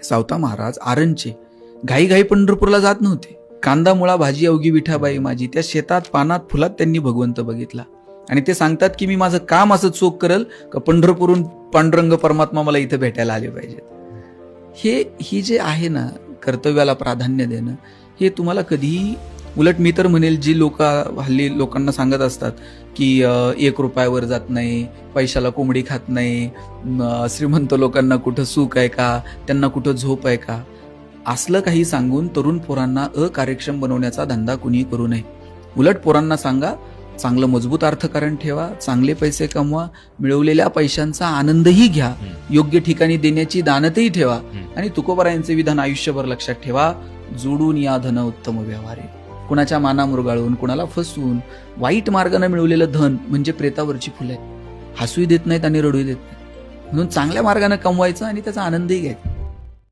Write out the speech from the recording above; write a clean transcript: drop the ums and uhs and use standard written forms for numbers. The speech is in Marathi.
सावता महाराज आरणचे घाई पंढरपूरला जात नव्हते. कांदा मुळा भाजी अवघी विठाबाई माझी, त्या शेतात पानात फुलात त्यांनी भगवंत बघितला. आणि ते सांगतात की मी माझं काम असं चोख करल का पंढरपूरून पांडुरंग परमात्मा मला इथं भेटायला आले पाहिजेत. ही जे आहे ना कर्तव्याला प्राधान्य देणं, हे तुम्हाला कधीही, उलट मी तर म्हणेल जी लोक हल्ली लोकांना सांगत असतात की 1 रुपयावर जात नाही, पैशाला कोंबडी खात नाही, श्रीमंत लोकांना कुठं सुख आहे का, त्यांना कुठं झोप आहे का, असलं काही सांगून तरुण पोरांना अकार्यक्षम बनवण्याचा धंदा कुणी करू नये. उलट पोरांना सांगा, चांगलं मजबूत अर्थकारण ठेवा, चांगले पैसे कमवा, मिळवलेल्या पैशांचा आनंदही घ्या, योग्य ठिकाणी देण्याची दानतही ठेवा. आणि तुकोबारायांचे विधान आयुष्यभर लक्षात ठेवा, जोडून या धन उत्तम व्यवहारे. कुणाच्या माना मुरगाळून, कुणाला फसवून वाईट मार्गाने मिळवलेलं धन म्हणजे प्रेतावरची फुले, हसूही देत नाहीत आणि रडूही देत नाहीत. म्हणून चांगल्या मार्गाने कमवायचं आणि त्याचा आनंदही घ्यायचा.